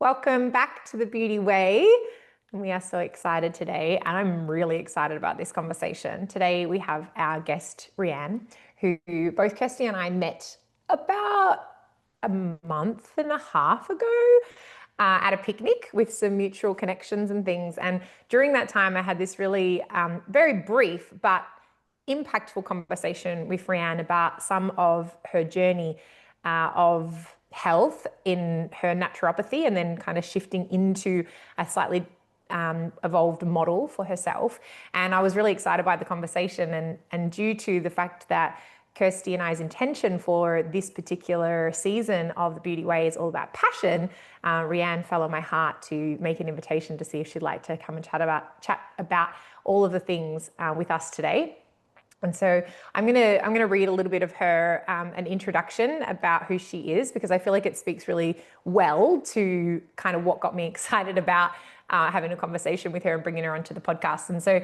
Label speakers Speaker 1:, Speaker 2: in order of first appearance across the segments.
Speaker 1: Welcome back to the Beauty Way. We are so excited today, and I'm really excited about this conversation. Today, we have our guest, Rian, who both Kirsty and I met about a month and a half ago at a picnic with some mutual connections and things. And during that time, I had this really very brief but impactful conversation with Rian about some of her journey of health in her naturopathy and then kind of shifting into a slightly evolved model for herself. And I was really excited by the conversation. And due to the fact that Kirsty and I's intention for this particular season of the Beauty Way is all about passion, Rianne fell on my heart to make an invitation to see if she'd like to come and chat about all of the things with us today. And so I'm gonna read a little bit of her an introduction about who she is, because I feel like it speaks really well to kind of what got me excited about having a conversation with her and bringing her onto the podcast. And so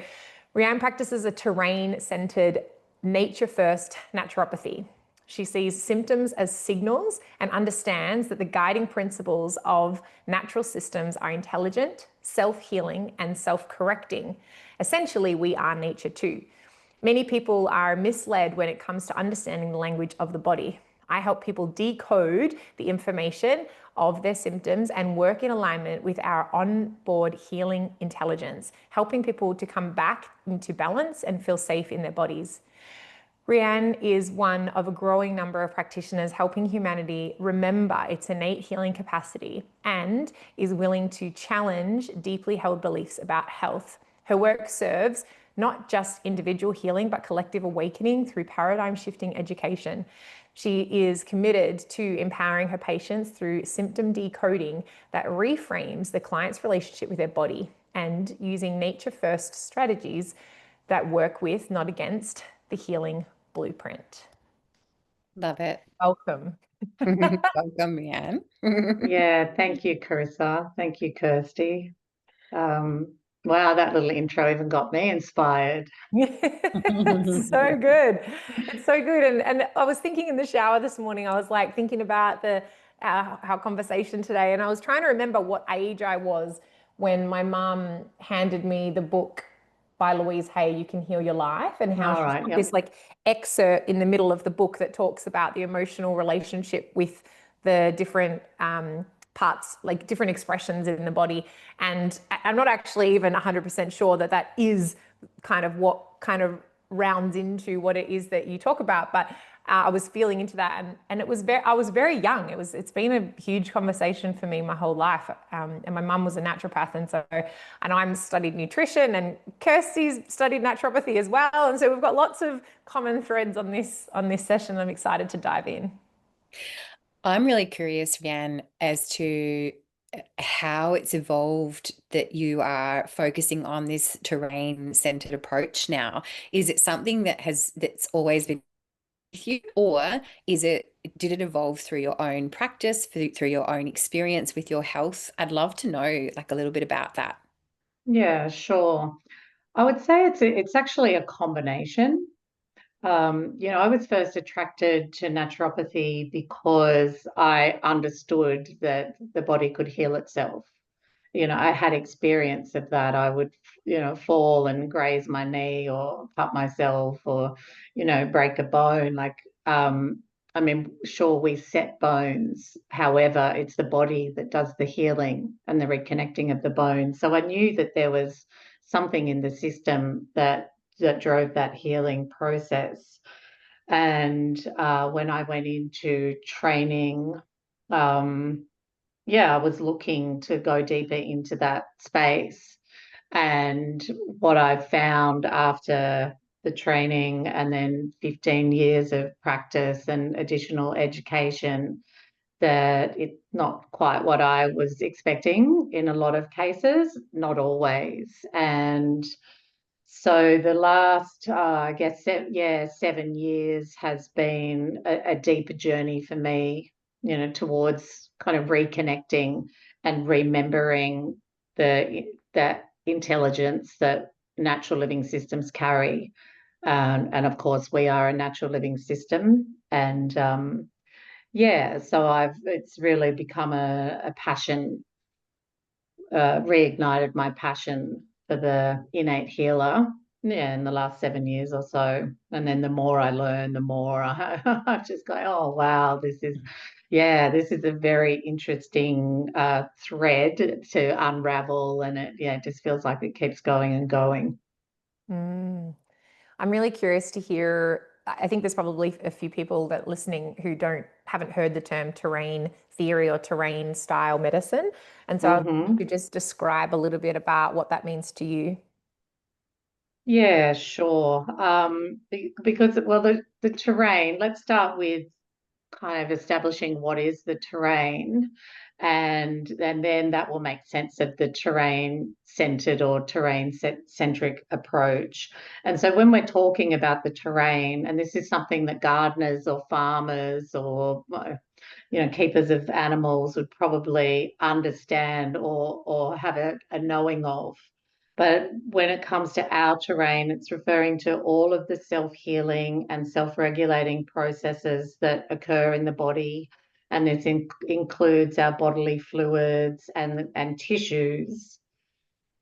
Speaker 1: Rianne practices a terrain-centered, nature-first naturopathy. She sees symptoms as signals and understands that the guiding principles of natural systems are intelligent, self-healing, and self-correcting. Essentially, we are nature too. Many people are misled when it comes to understanding the language of the body. I help people decode the information of their symptoms and work in alignment with our onboard healing intelligence, helping people to come back into balance and feel safe in their bodies. Rianne is one of a growing number of practitioners helping humanity remember its innate healing capacity and is willing to challenge deeply held beliefs about health. Her work serves not just individual healing, but collective awakening through paradigm shifting education. She is committed to empowering her patients through symptom decoding that reframes the client's relationship with their body and using nature first strategies that work with, not against, the healing blueprint.
Speaker 2: Love it.
Speaker 1: Welcome.
Speaker 2: Welcome, Rianne.
Speaker 3: Yeah, thank you, Carissa. Thank you, Kirsty. Wow, that little intro even got me inspired.
Speaker 1: It's so good. It's so good. And I was thinking in the shower this morning, I was like thinking about our conversation today, and I was trying to remember what age I was when my mum handed me the book by Louise Hay, You Can Heal Your Life, and how
Speaker 3: All
Speaker 1: she's
Speaker 3: right,
Speaker 1: got
Speaker 3: yep.
Speaker 1: this like excerpt in the middle of the book that talks about the emotional relationship with the different parts, like different expressions in the body. And I'm not actually even 100% sure that that is kind of what kind of rounds into what it is that you talk about. But I was feeling into that, and I was very young. It's been a huge conversation for me my whole life. And my mum was a naturopath, and I'm studied nutrition, and Kirsty's studied naturopathy as well. And so we've got lots of common threads on this session. I'm excited to dive in.
Speaker 2: I'm really curious, Rianne, as to how it's evolved that you are focusing on this terrain-centered approach now. Is it something that's always been with you, or did it evolve through your own practice, through your own experience with your health? I'd love to know like a little bit about that.
Speaker 3: Yeah, sure. I would say it's actually a combination. I was first attracted to naturopathy because I understood that the body could heal itself. I had experience of that. I would, fall and graze my knee or cut myself or, break a bone. Sure, we set bones. However, it's the body that does the healing and the reconnecting of the bones. So I knew that there was something in the system that drove that healing process. And when I went into training, I was looking to go deeper into that space. And what I found after the training and then 15 years of practice and additional education, that it's not quite what I was expecting in a lot of cases, not always. And so the last, 7 years has been a deeper journey for me, towards kind of reconnecting and remembering that intelligence that natural living systems carry. And of course, we are a natural living system. And so it's really become a passion reignited my passion for the innate healer, yeah, in the last 7 years or so. And then the more I learn, the more I just go, oh wow, this is a very interesting thread to unravel, and it just feels like it keeps going and going.
Speaker 1: Mm. I'm really curious to hear. I think there's probably a few people that listening who haven't heard the term terrain theory or terrain style medicine. And so I'd love
Speaker 3: Mm-hmm.
Speaker 1: you to just describe a little bit about what that means to you.
Speaker 3: Yeah, sure. Because, well, the terrain, let's start with kind of establishing what is the terrain, and then that will make sense of the terrain centered or terrain centric approach. And so when we're talking about the terrain, and this is something that gardeners or farmers or keepers of animals would probably understand or have a knowing of. But when it comes to our terrain, it's referring to all of the self-healing and self-regulating processes that occur in the body. And this includes our bodily fluids and tissues.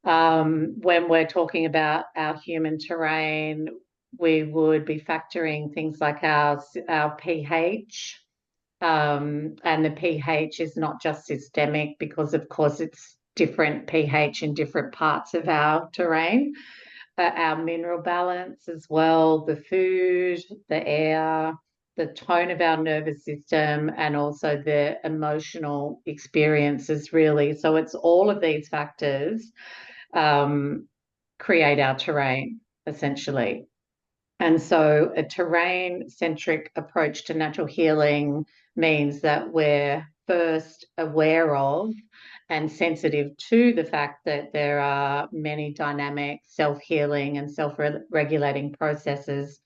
Speaker 3: When we're talking about our human terrain, we would be factoring things like our pH, and the pH is not just systemic because, of course, it's different pH in different parts of our terrain. Our mineral balance as well, the food, the air, the tone of our nervous system, and also the emotional experiences, really. So it's all of these factors create our terrain, essentially. And so a terrain-centric approach to natural healing means that we're first aware of and sensitive to the fact that there are many dynamic self-healing and self-regulating processes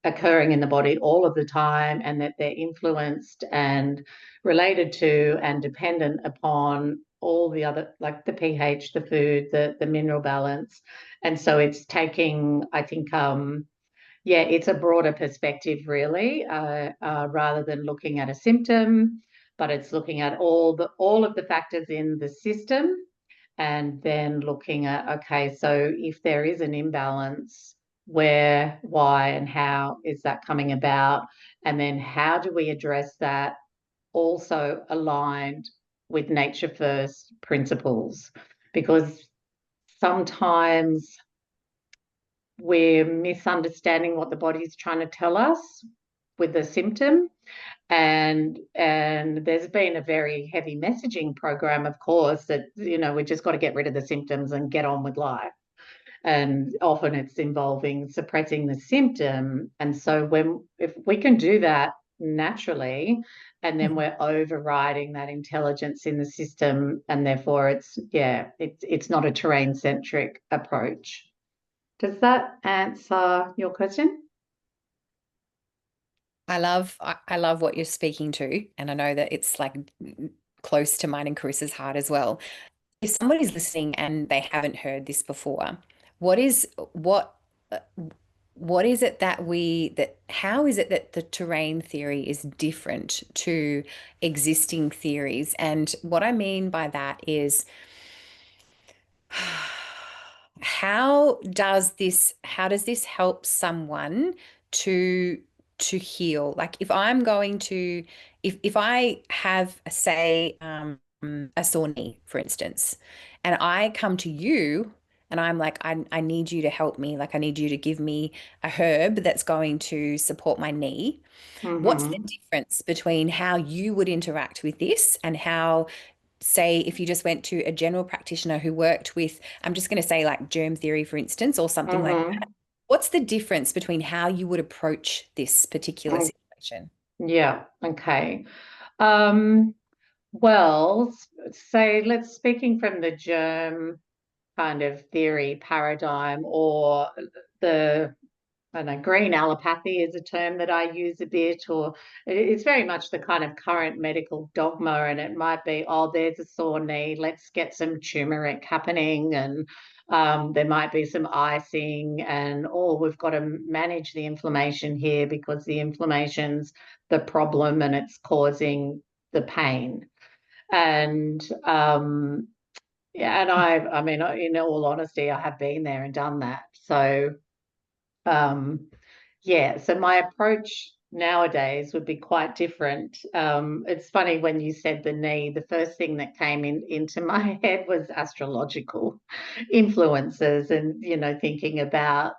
Speaker 3: occurring in the body all of the time, and that they're influenced and related to and dependent upon all the other, like the pH, the food, the mineral balance. And so it's taking, I think, it's a broader perspective, really, rather than looking at a symptom, but it's looking at all of the factors in the system, and then looking at, okay, so if there is an imbalance, where, why, and how is that coming about, and then how do we address that, also aligned with nature first principles, because sometimes we're misunderstanding what the body is trying to tell us with the symptom. And there's been a very heavy messaging program, of course, that we just got to get rid of the symptoms and get on with life. And often it's involving suppressing the symptom. And so if we can do that naturally, and then we're overriding that intelligence in the system, and therefore it's not a terrain centric approach. Does that answer your question?
Speaker 2: I love what you're speaking to, and I know that it's like close to mine and Carissa's heart as well. If somebody's listening and they haven't heard this before, what is uh, what is it how is it that the terrain theory is different to existing theories? And what I mean by that is how does this help someone to heal? Like if I'm going to if I have say a sore knee, for instance, and I come to you and I'm like, I need you to help me, like I need you to give me a herb that's going to support my knee. What's the
Speaker 3: Mm-hmm.
Speaker 2: difference between how you would interact with this and how, say, if you just went to a general practitioner who worked with, I'm just going to say like germ theory, for instance, or something like
Speaker 3: Mm-hmm.
Speaker 2: that. What's the difference between how you would approach this particular situation?
Speaker 3: Yeah. Okay. Um, well, say let's speaking from the germ kind of theory paradigm, or the I don't know, green allopathy is a term that I use a bit, or it's very much the kind of current medical dogma, and it might be, oh, there's a sore knee, let's get some turmeric happening, and there might be some icing, and oh, we've got to manage the inflammation here because the inflammation's the problem and it's causing the pain. And Yeah, and I mean, in all honesty, I have been there and done that. So, yeah, so my approach nowadays would be quite different. It's funny when you said the knee, the first thing that came into my head was astrological influences and, thinking about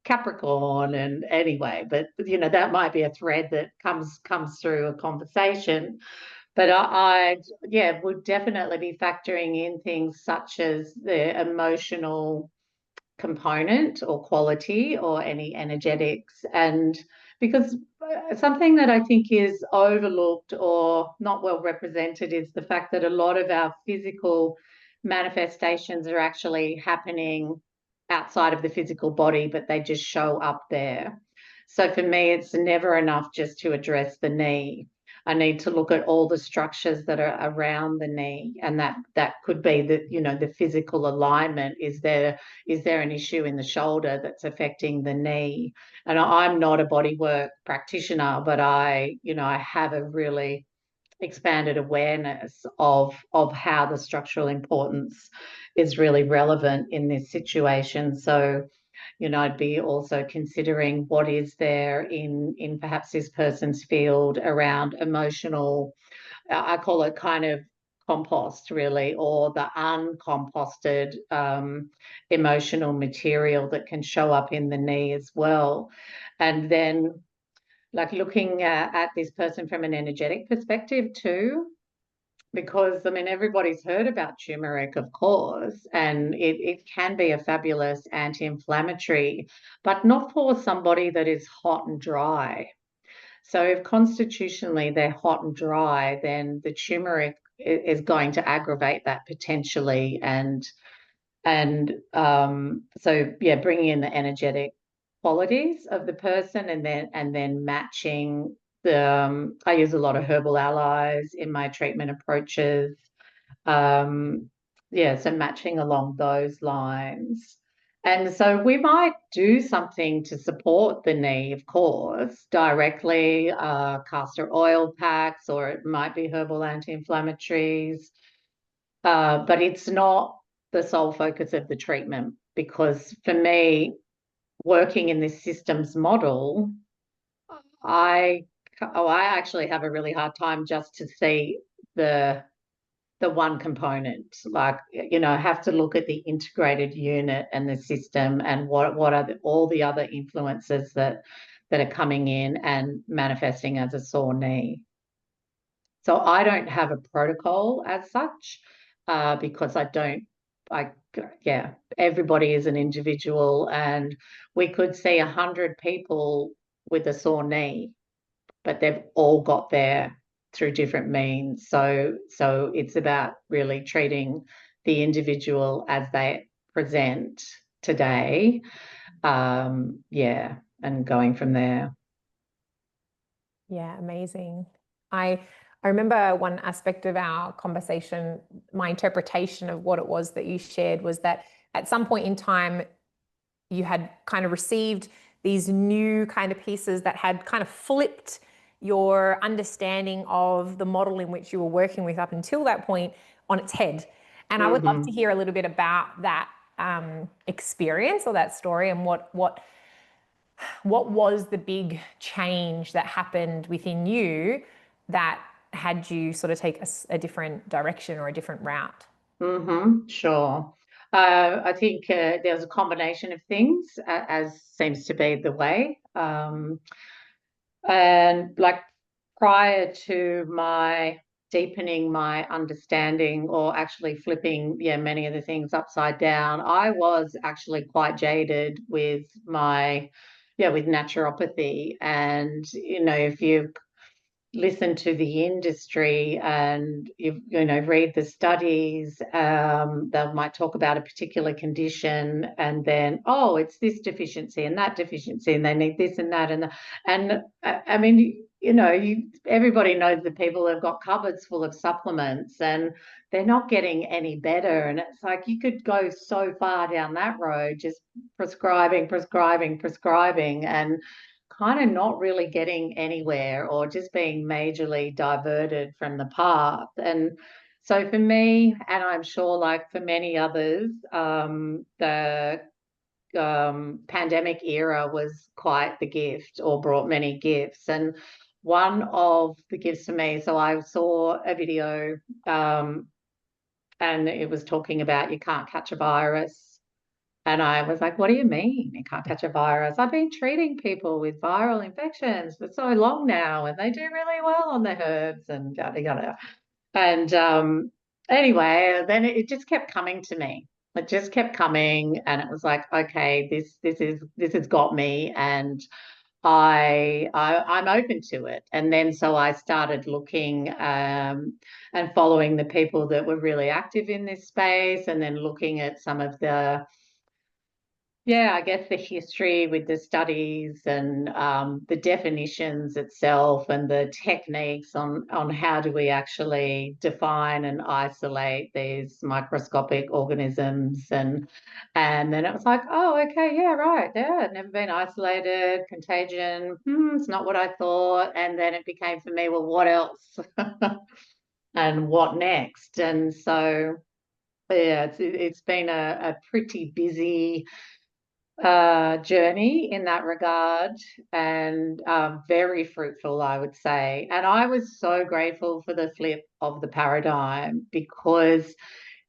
Speaker 3: Capricorn and anyway, but that might be a thread that comes through a conversation. But yeah, would definitely be factoring in things such as the emotional component or quality or any energetics. And because something that I think is overlooked or not well represented is the fact that a lot of our physical manifestations are actually happening outside of the physical body, but they just show up there. So for me, it's never enough just to address the knee. I need to look at all the structures that are around the knee, and that could be the physical alignment. Is there an issue in the shoulder that's affecting the knee? And I'm not a bodywork practitioner, but I have a really expanded awareness of how the structural importance is really relevant in this situation. So, I'd be also considering what is there in perhaps this person's field around emotional, I call it kind of compost really, or the uncomposted emotional material that can show up in the knee as well. And then like looking at this person from an energetic perspective too, because I mean everybody's heard about turmeric, of course, and it can be a fabulous anti-inflammatory, but not for somebody that is hot and dry. So if constitutionally they're hot and dry, then the turmeric is going to aggravate that potentially, so yeah, bringing in the energetic qualities of the person, and then matching the. I use a lot of herbal allies in my treatment approaches. Yeah, so matching along those lines. And so we might do something to support the knee, of course, directly, castor oil packs, or it might be herbal anti-inflammatories. But it's not the sole focus of the treatment, because for me, working in this systems model, I I actually have a really hard time just to see the one component. Like, I have to look at the integrated unit and the system, and what are all the other influences that are coming in and manifesting as a sore knee. So I don't have a protocol as such, because yeah, everybody is an individual, and we could see 100 people with a sore knee, but they've all got there through different means. So it's about really treating the individual as they present today. Yeah, and going from there.
Speaker 1: Yeah, amazing. I remember one aspect of our conversation, my interpretation of what it was that you shared was that at some point in time, you had kind of received these new kind of pieces that had kind of flipped your understanding of the model in which you were working with up until that point on its head. And I would love to hear a little bit about that experience or that story, and what was the big change that happened within you that had you sort of take a different direction or a different route?
Speaker 3: Sure. I think there's a combination of things, as seems to be the way. And like prior to my deepening my understanding, or actually flipping, yeah, many of the things upside down, I was actually quite jaded with with naturopathy. And, if you listen to the industry and read the studies, they might talk about a particular condition, and then, oh, it's this deficiency and that deficiency, and they need this and that, and I mean, everybody knows that people have got cupboards full of supplements and they're not getting any better. And it's like you could go so far down that road, just prescribing, and kind of not really getting anywhere, or just being majorly diverted from the path. And So for me, and I'm sure like for many others, the pandemic era was quite the gift, or brought many gifts. And one of the gifts for me, so I saw a video, and it was talking about you can't catch a virus. And I was like, what do you mean you can't catch a virus? I've been treating people with viral infections for so long now, and they do really well on the herbs and yada yada. And anyway, then it just kept coming to me. It just kept coming, and it was like, okay, this has got me, and I'm open to it. And then so I started looking, and following the people that were really active in this space, and then looking at some of the, yeah, I guess the history with the studies, and the definitions itself, and the techniques on how do we actually define and isolate these microscopic organisms. And then it was like, oh, okay, yeah, right, yeah, never been isolated, contagion, it's not what I thought. And then it became for me, well, what else? And what next? And so, yeah, it's been a pretty busy journey in that regard, and very fruitful, I would say. And I was so grateful for the flip of the paradigm, because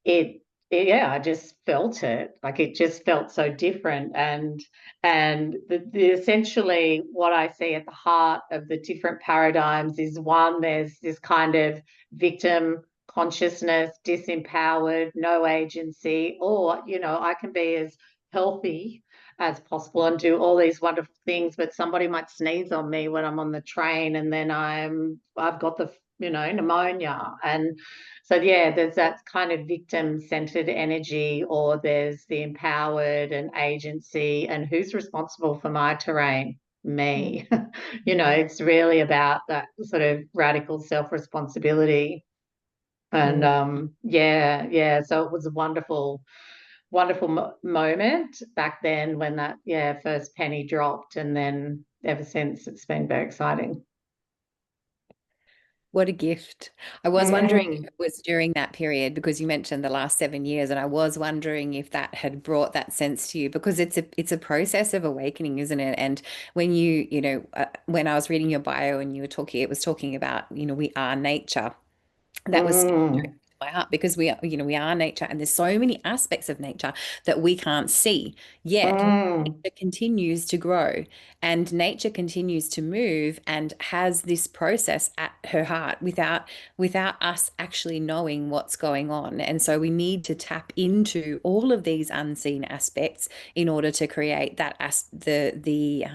Speaker 3: it, yeah, I just felt it. Like it just felt so different. And the essentially what I see at the heart of the different paradigms is, one, there's this kind of victim consciousness, disempowered, no agency, or, I can be as healthy as possible and do all these wonderful things, but somebody might sneeze on me when I'm on the train, and then I've got the, pneumonia. And so, yeah, there's that kind of victim-centered energy, or there's the empowered and agency, and who's responsible for my terrain? Me. It's really about that sort of radical self-responsibility. And yeah, so it was a wonderful moment back then when that, yeah, first penny dropped, and then ever since it's been very exciting.
Speaker 2: What a gift. I was wondering if it was during that period, because you mentioned the last 7 years, and I was wondering if that had brought that sense to you, because it's a process of awakening, isn't it? And when when I was reading your bio and you were talking, it was talking about, we are nature. That was
Speaker 3: Mm,
Speaker 2: my heart, because we are nature, and there's so many aspects of nature that we can't see yet.
Speaker 3: mm,
Speaker 2: Nature continues to grow, and nature continues to move, and has this process at her heart without us actually knowing what's going on. And so we need to tap into all of these unseen aspects in order to create that the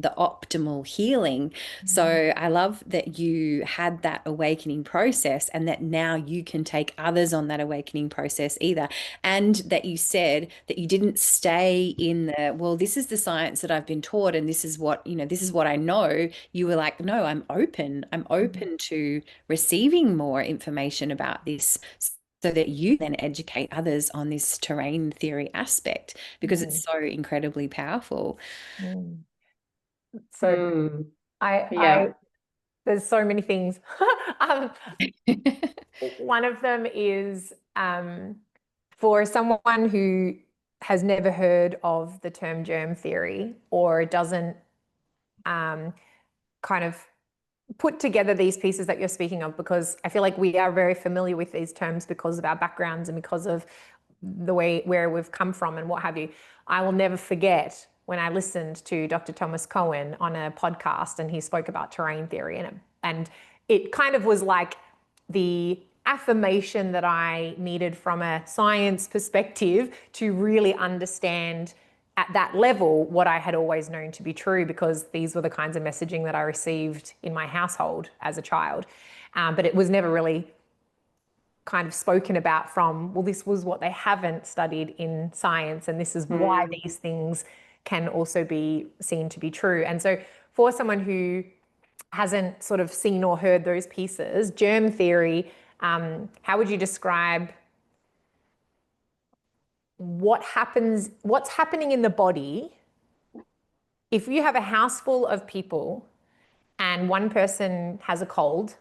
Speaker 2: optimal healing. So I love that you had that awakening process, and that now you can take others on that awakening process either. And that you said that you didn't stay in the, well, this is the science that I've been taught, and this is what I know. You were like, no, I'm open. I'm open to receiving more information about this, so that you then educate others on this terrain theory aspect, because it's so incredibly powerful.
Speaker 1: So
Speaker 3: mm.
Speaker 1: I
Speaker 3: Yeah.
Speaker 1: there's so many things. um, One of them is, for someone who has never heard of the term germ theory, or doesn't kind of put together these pieces that you're speaking of, because I feel like we are very familiar with these terms because of our backgrounds and because of the way where we've come from and what have you. I will never forget when I listened to Dr. Thomas Cohen on a podcast, and he spoke about terrain theory, and it kind of was like the affirmation that I needed from a science perspective to really understand at that level what I had always known to be true, because these were the kinds of messaging that I received in my household as a child. But it was never really kind of spoken about from, well, this was what they haven't studied in science, and this is why these things can also be seen to be true. And so for someone who hasn't sort of seen or heard those pieces, germ theory, how would you describe what's happening in the body if you have a house full of people and one person has a cold,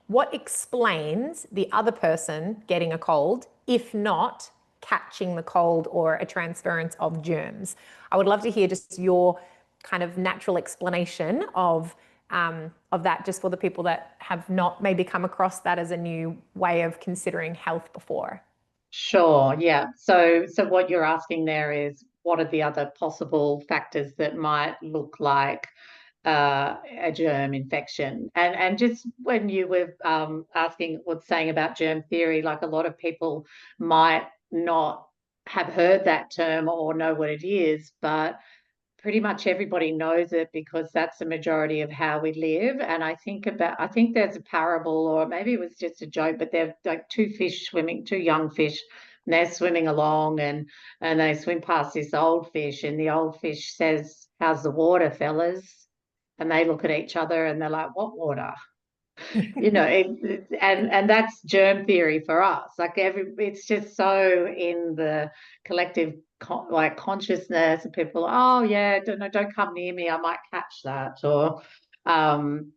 Speaker 1: what explains the other person getting a cold, if not catching the cold or a transference of germs? I would love to hear just your kind of natural explanation of that, just for the people that have not maybe come across that as a new way of considering health before.
Speaker 3: Sure, yeah. So what you're asking there is, what are the other possible factors that might look like a germ infection? And just when you were asking what's saying about germ theory, like a lot of people might not have heard that term or know what it is, but pretty much everybody knows it because that's the majority of how we live. And I think there's a parable, or maybe it was just a joke, but they're like two young fish, and they're swimming along, and they swim past this old fish, and the old fish says, "How's the water, fellas?" And they look at each other and they're like, "What water?" And that's germ theory for us. Like it's just so in the collective consciousness, and people, oh yeah, don't come near me, I might catch that, or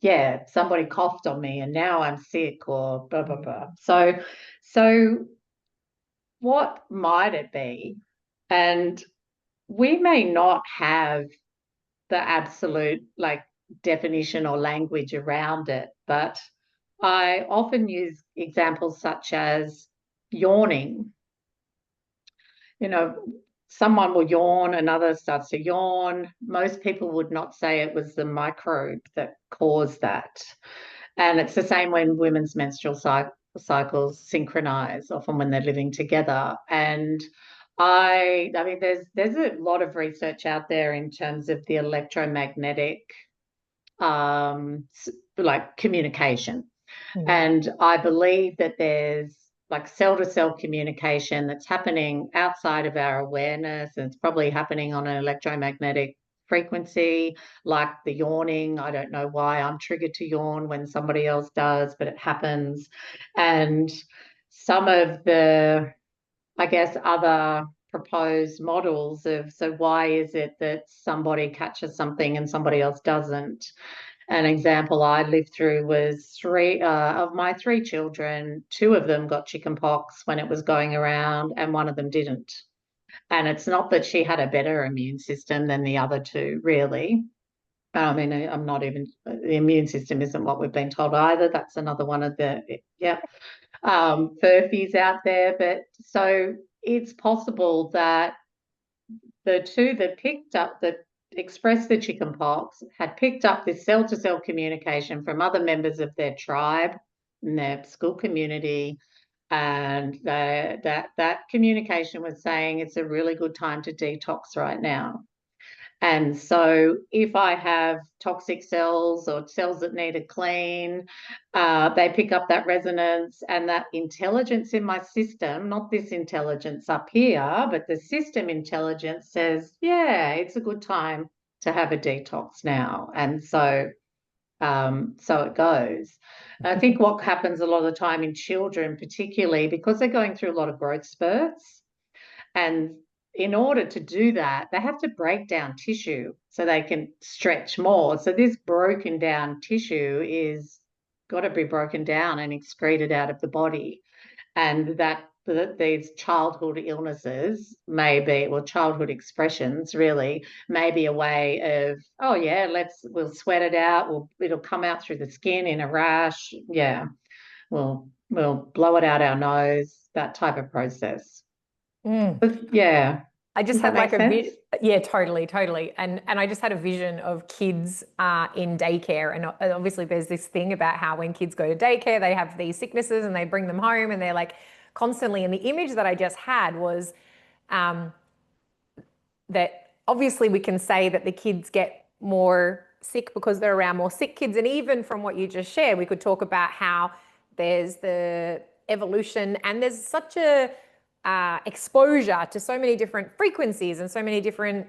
Speaker 3: yeah, somebody coughed on me and now I'm sick, or blah blah blah. So what might it be? And we may not have the absolute definition or language around it, but I often use examples such as yawning. Someone will yawn, another starts to yawn. Most people would not say it was the microbe that caused that. And it's the same when women's menstrual cycles synchronize, often when they're living together. And I mean, there's a lot of research out there in terms of the electromagnetic communication. And I believe that there's cell-to-cell communication that's happening outside of our awareness, and it's probably happening on an electromagnetic frequency, like the yawning. I don't know why I'm triggered to yawn when somebody else does, but it happens. And some of the, I guess, other proposed models of, so why is it that somebody catches something and somebody else doesn't? An example I lived through was of my three children, two of them got chickenpox when it was going around and one of them didn't. And it's not that she had a better immune system than the other two, really. I mean, I'm not even, the immune system isn't what we've been told either. That's another one of the, furphies out there. But so it's possible that the two that expressed the chickenpox had picked up this cell-to-cell communication from other members of their tribe and their school community, and that communication was saying it's a really good time to detox right now. And so if I have toxic cells or cells that need a clean, they pick up that resonance, and that intelligence in my system, not this intelligence up here, but the system intelligence says, yeah, it's a good time to have a detox now. And so it goes. I think what happens a lot of the time in children, particularly because they're going through a lot of growth spurts, and in order to do that, they have to break down tissue so they can stretch more. So this broken down tissue is got to be broken down and excreted out of the body. And these childhood illnesses childhood expressions really may be a way of, oh yeah, we'll sweat it out. It'll come out through the skin in a rash. Yeah, we'll blow it out our nose, that type of process. Yeah.
Speaker 1: I just
Speaker 3: Does
Speaker 1: had
Speaker 3: that make sense?
Speaker 1: yeah, totally. And I just had a vision of kids in daycare. And obviously there's this thing about how when kids go to daycare, they have these sicknesses and they bring them home and they're like constantly. And the image that I just had was that obviously we can say that the kids get more sick because they're around more sick kids. And even from what you just shared, we could talk about how there's the evolution and there's such a exposure to so many different frequencies and so many different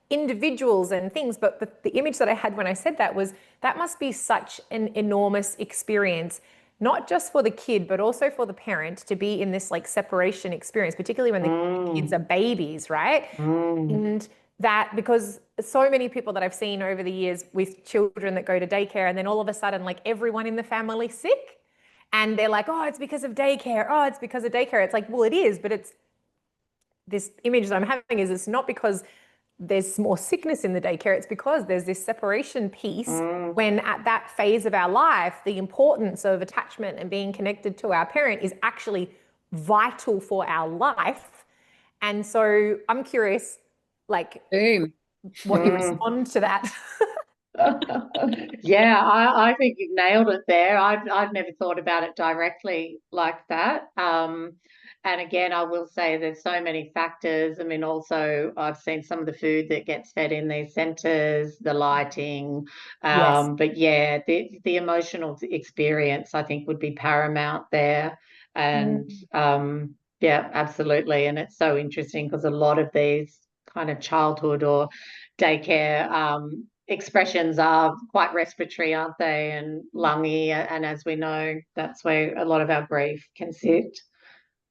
Speaker 1: individuals and things. But the image that I had when I said that was that must be such an enormous experience, not just for the kid, but also for the parent to be in this separation experience, particularly when the kids are babies, right? And that because so many people that I've seen over the years with children that go to daycare, and then all of a sudden, like everyone in the family's sick, and they're like, oh, it's because of daycare. Oh, it's because of daycare. It's like, well, it is, but it's this image that I'm having is it's not because there's more sickness in the daycare. It's because there's this separation piece when at that phase of our life, the importance of attachment and being connected to our parent is actually vital for our life. And so I'm curious, like,
Speaker 2: Boom.
Speaker 1: what you respond to that.
Speaker 3: Yeah, I think you've nailed it there. I've never thought about it directly like that. And again, I will say there's so many factors. I mean, also I've seen some of the food that gets fed in these centres, the lighting.
Speaker 1: Yes.
Speaker 3: But yeah, the emotional experience I think would be paramount there. And yeah, absolutely. And it's so interesting because a lot of these kind of childhood or daycare expressions are quite respiratory, aren't they, and lungy, and as we know, that's where a lot of our grief can sit.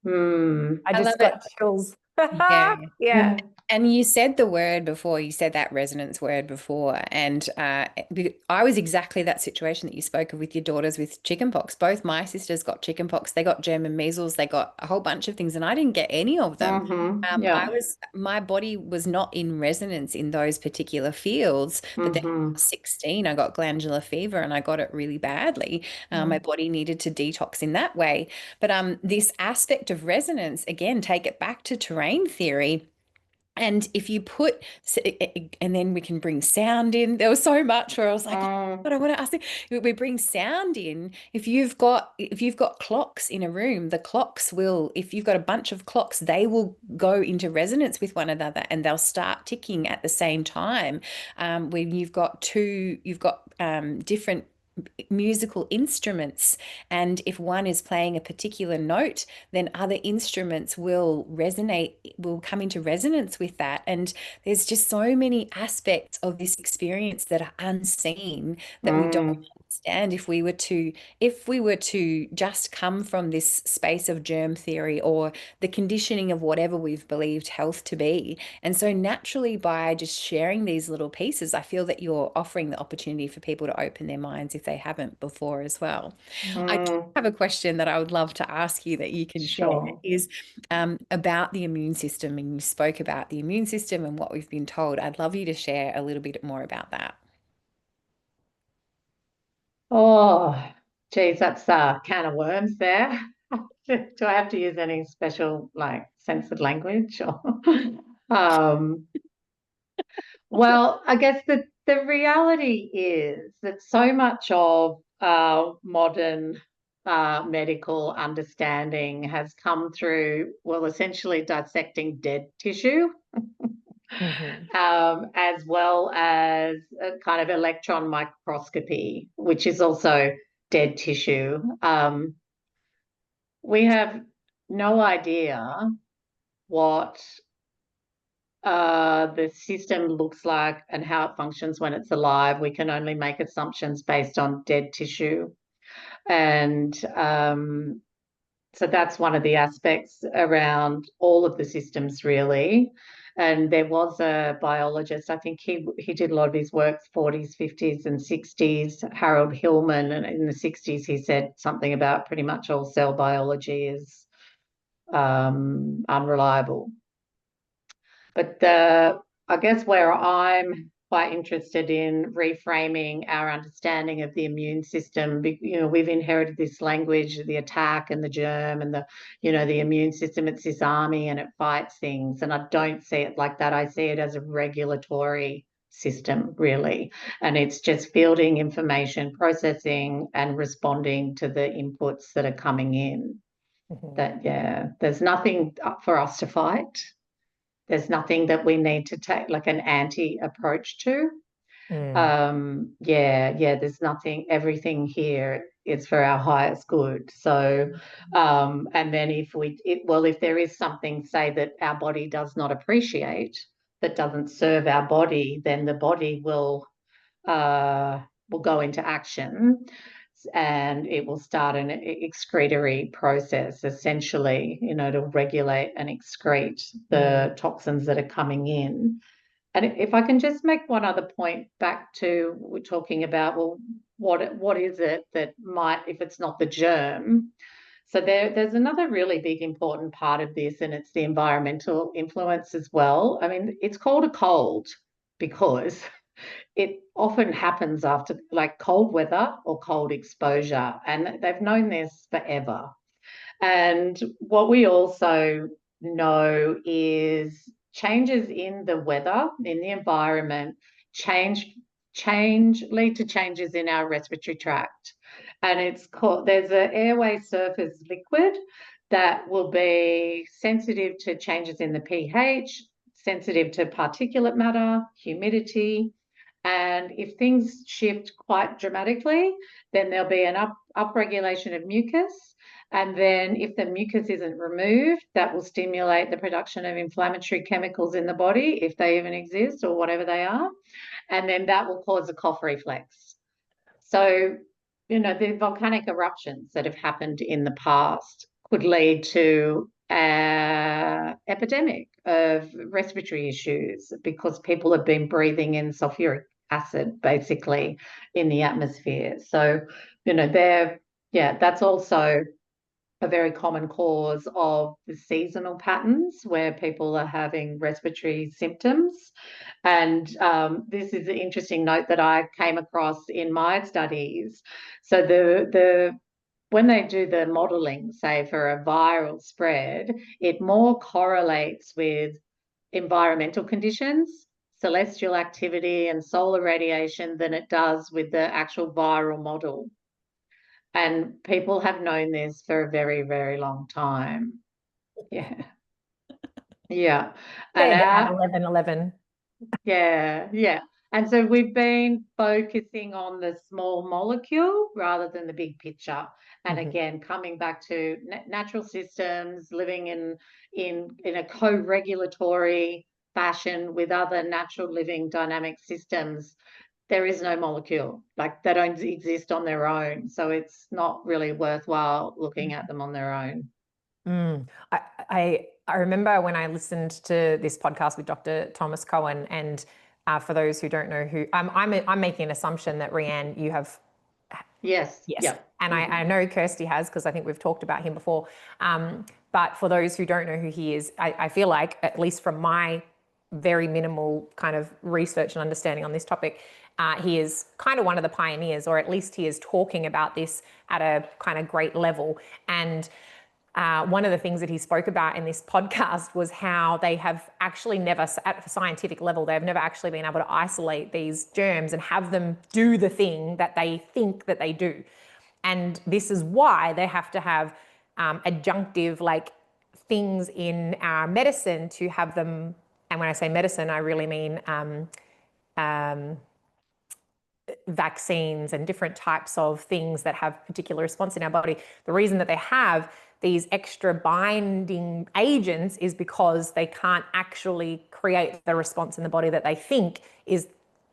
Speaker 1: I
Speaker 2: I love
Speaker 1: just
Speaker 2: it.
Speaker 1: got chills.
Speaker 2: Yeah.
Speaker 1: Yeah.
Speaker 2: And you said the word before, you said that resonance word before. And I was exactly that situation that you spoke of with your daughters with chickenpox. Both my sisters got chickenpox. They got German measles. They got a whole bunch of things, and I didn't get any of them.
Speaker 3: Yeah.
Speaker 2: My body was not in resonance in those particular fields. But then when I was 16, I got glandular fever and I got it really badly. My body needed to detox in that way. But this aspect of resonance, again, take it back to terrain theory. And if you put, and then we can bring sound in. There was so much where I was like, oh, but I want to ask you. We bring sound in. If you've got clocks in a room, the clocks will, if you've got a bunch of clocks, they will go into resonance with one another and they'll start ticking at the same time. When you've got different musical instruments, and if one is playing a particular note, then other instruments will come into resonance with that. And there's just so many aspects of this experience that are unseen that we don't understand if we were to just come from this space of germ theory or the conditioning of whatever we've believed health to be. And so naturally, by just sharing these little pieces, I feel that you're offering the opportunity for people to open their minds if they haven't before as well. I do have a question that I would love to ask you that you can share is about the immune system. And you spoke about the immune system and what we've been told. I'd love you to share a little bit more about that.
Speaker 3: Oh, geez, that's a can of worms there. Do I have to use any special like censored language or um well, I guess the reality is that so much of modern medical understanding has come through, well, essentially dissecting dead tissue, as well as a kind of electron microscopy, which is also dead tissue. We have no idea what the system looks like and how it functions when it's alive. We can only make assumptions based on dead tissue. And so that's one of the aspects around all of the systems, really. And there was a biologist, I think he did a lot of his work 40s, 50s, and 60s, Harold Hillman. And in the 60s, he said something about pretty much all cell biology is unreliable. But I guess where I'm quite interested in reframing our understanding of the immune system, we've inherited this language, the attack and the germ and the immune system, it's this army and it fights things. And I don't see it like that. I see it as a regulatory system, really. And it's just fielding information, processing and responding to the inputs that are coming in. That, yeah, there's nothing for us to fight. There's nothing that we need to take like an anti approach to. There's nothing, everything here is for our highest good. So, and then if there is something, say, that our body does not appreciate, that doesn't serve our body, then the body will go into action and it will start an excretory process, essentially, to regulate and excrete the toxins that are coming in. And if I can just make one other point back to, we're talking about, well, what is it that might, if it's not the germ? So there's another really big important part of this, and it's the environmental influence as well. I mean, it's called a cold because it often happens after like cold weather or cold exposure, and they've known this forever. And what we also know is changes in the weather, in the environment, lead to changes in our respiratory tract. And it's called, there's an airway surface liquid that will be sensitive to changes in the pH, sensitive to particulate matter, humidity. And if things shift quite dramatically, then there'll be an upregulation of mucus. And then if the mucus isn't removed, that will stimulate the production of inflammatory chemicals in the body, if they even exist or whatever they are. And then that will cause a cough reflex. So, the volcanic eruptions that have happened in the past could lead to an epidemic of respiratory issues because people have been breathing in sulfuric acid basically in the atmosphere. So, that's also a very common cause of the seasonal patterns where people are having respiratory symptoms. And this is an interesting note that I came across in my studies. So when they do the modelling, say for a viral spread, it more correlates with environmental conditions, celestial activity and solar radiation than it does with the actual viral model. And people have known this for a very, very long time. Yeah. Yeah. And
Speaker 1: At 11:11.
Speaker 3: yeah. And so we've been focusing on the small molecule rather than the big picture. And again, coming back to natural systems, living in a co-regulatory fashion with other natural living dynamic systems, there is no molecule. Like, they don't exist on their own. So it's not really worthwhile looking at them on their own.
Speaker 1: I remember when I listened to this podcast with Dr. Thomas Cohen, and for those who don't know who, I'm making an assumption that Rian, you have.
Speaker 3: Yes.
Speaker 1: Yes.
Speaker 3: Yep.
Speaker 1: And I know Kirsty has, because I think we've talked about him before. But for those who don't know who he is, I feel like, at least from my very minimal kind of research and understanding on this topic, he is kind of one of the pioneers, or at least he is talking about this at a kind of great level. And one of the things that he spoke about in this podcast was how they have actually never, at a scientific level, they've never actually been able to isolate these germs and have them do the thing that they think that they do. And this is why they have to have adjunctive, like, things in our medicine to have them. And when I say medicine, I really mean vaccines and different types of things that have particular response in our body. The reason that they have these extra binding agents is because they can't actually create the response in the body that they think is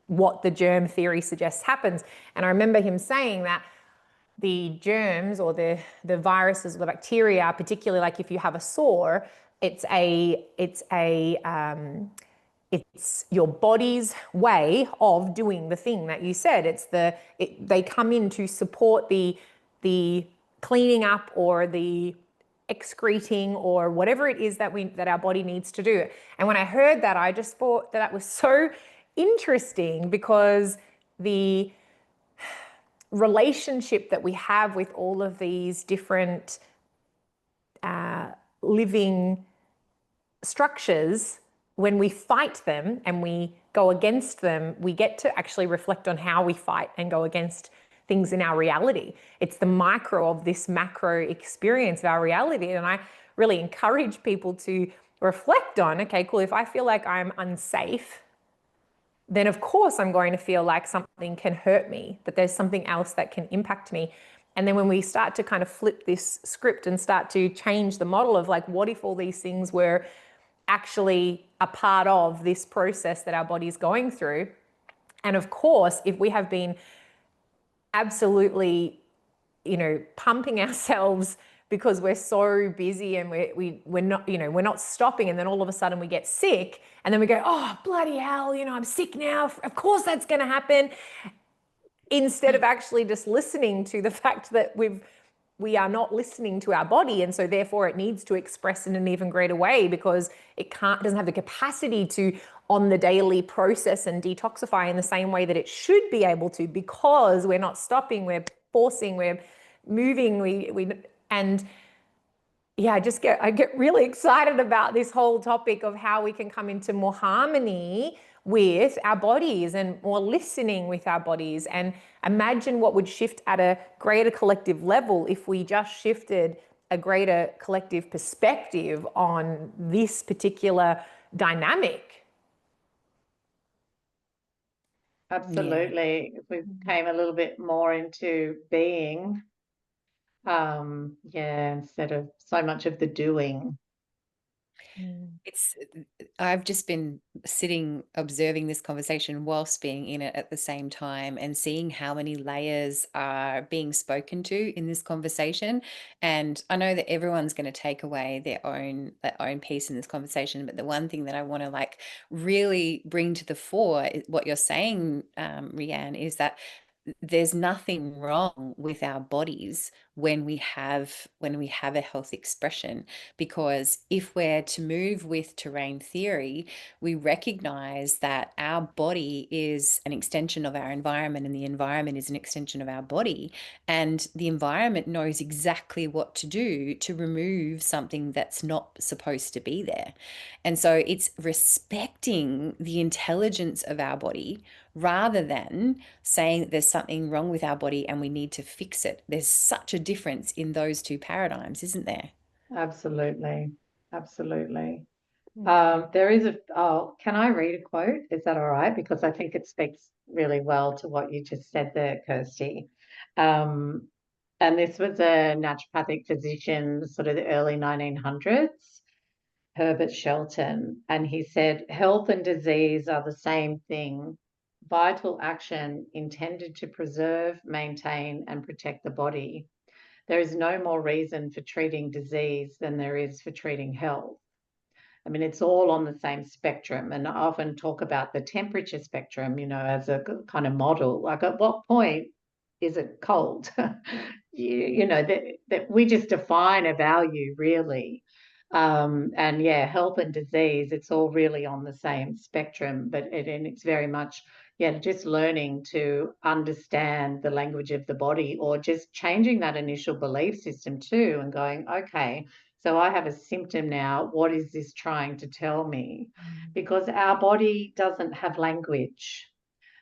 Speaker 1: what the germ theory suggests happens. And I remember him saying that the germs, or the viruses or the bacteria, particularly like if you have a sore, it's your body's way of doing the thing that you said. They come in to support the cleaning up or the excreting or whatever it is that our body needs to do. And when I heard that, I just thought that was so interesting, because the relationship that we have with all of these different living structures, when we fight them and we go against them, we get to actually reflect on how we fight and go against things in our reality. It's the micro of this macro experience of our reality. And I really encourage people to reflect on, okay, cool, if I feel like I'm unsafe, then of course I'm going to feel like something can hurt me, that there's something else that can impact me. And then when we start to kind of flip this script and start to change the model of, like, what if all these things were actually a part of this process that our body's going through? And of course, if we have been absolutely, pumping ourselves because we're so busy and we're not, you know, we're not stopping. And then all of a sudden we get sick and then we go, oh, bloody hell, you know, I'm sick now. Of course that's going to happen. Instead of actually just listening to the fact that we are not listening to our body, and so therefore it needs to express in an even greater way because it doesn't have the capacity to on the daily process and detoxify in the same way that it should be able to, because we're not stopping, we're forcing, we're moving, and yeah, I get really excited about this whole topic of how we can come into more harmony with our bodies and more listening with our bodies, and imagine what would shift at a greater collective level if we just shifted a greater collective perspective on this particular dynamic.
Speaker 3: Absolutely. If we came a little bit more into being, instead of so much of the doing.
Speaker 2: I've just been sitting observing this conversation whilst being in it at the same time and seeing how many layers are being spoken to in this conversation. And I know that everyone's going to take away their own piece in this conversation, but the one thing that I want to like really bring to the fore is what you're saying, Rian, is that there's nothing wrong with our bodies when we have a health expression, because if we're to move with terrain theory, we recognize that our body is an extension of our environment and the environment is an extension of our body, and the environment knows exactly what to do to remove something that's not supposed to be there. And so it's respecting the intelligence of our body rather than saying that there's something wrong with our body and we need to fix it. There's such a difference in those two paradigms, isn't there?
Speaker 3: Absolutely. Absolutely.
Speaker 1: Mm.
Speaker 3: There is can I read a quote? Is that all right? Because I think it speaks really well to what you just said there, Kirsty. Um, and this was a naturopathic physician, sort of the early 1900s, Herbert Shelton, and he said, health and disease are the same thing. Vital action intended to preserve, maintain, and protect the body. There is no more reason for treating disease than there is for treating health. I mean, it's all on the same spectrum. And I often talk about the temperature spectrum, you know, as a kind of model. Like, at what point is it cold? You know, that we just define a value, really. And yeah, health and disease, it's all really on the same spectrum, but and it's very much, yeah, just learning to understand the language of the body, or just changing that initial belief system too, and going, okay, so I have a symptom now. What is this trying to tell me? Because our body doesn't have language.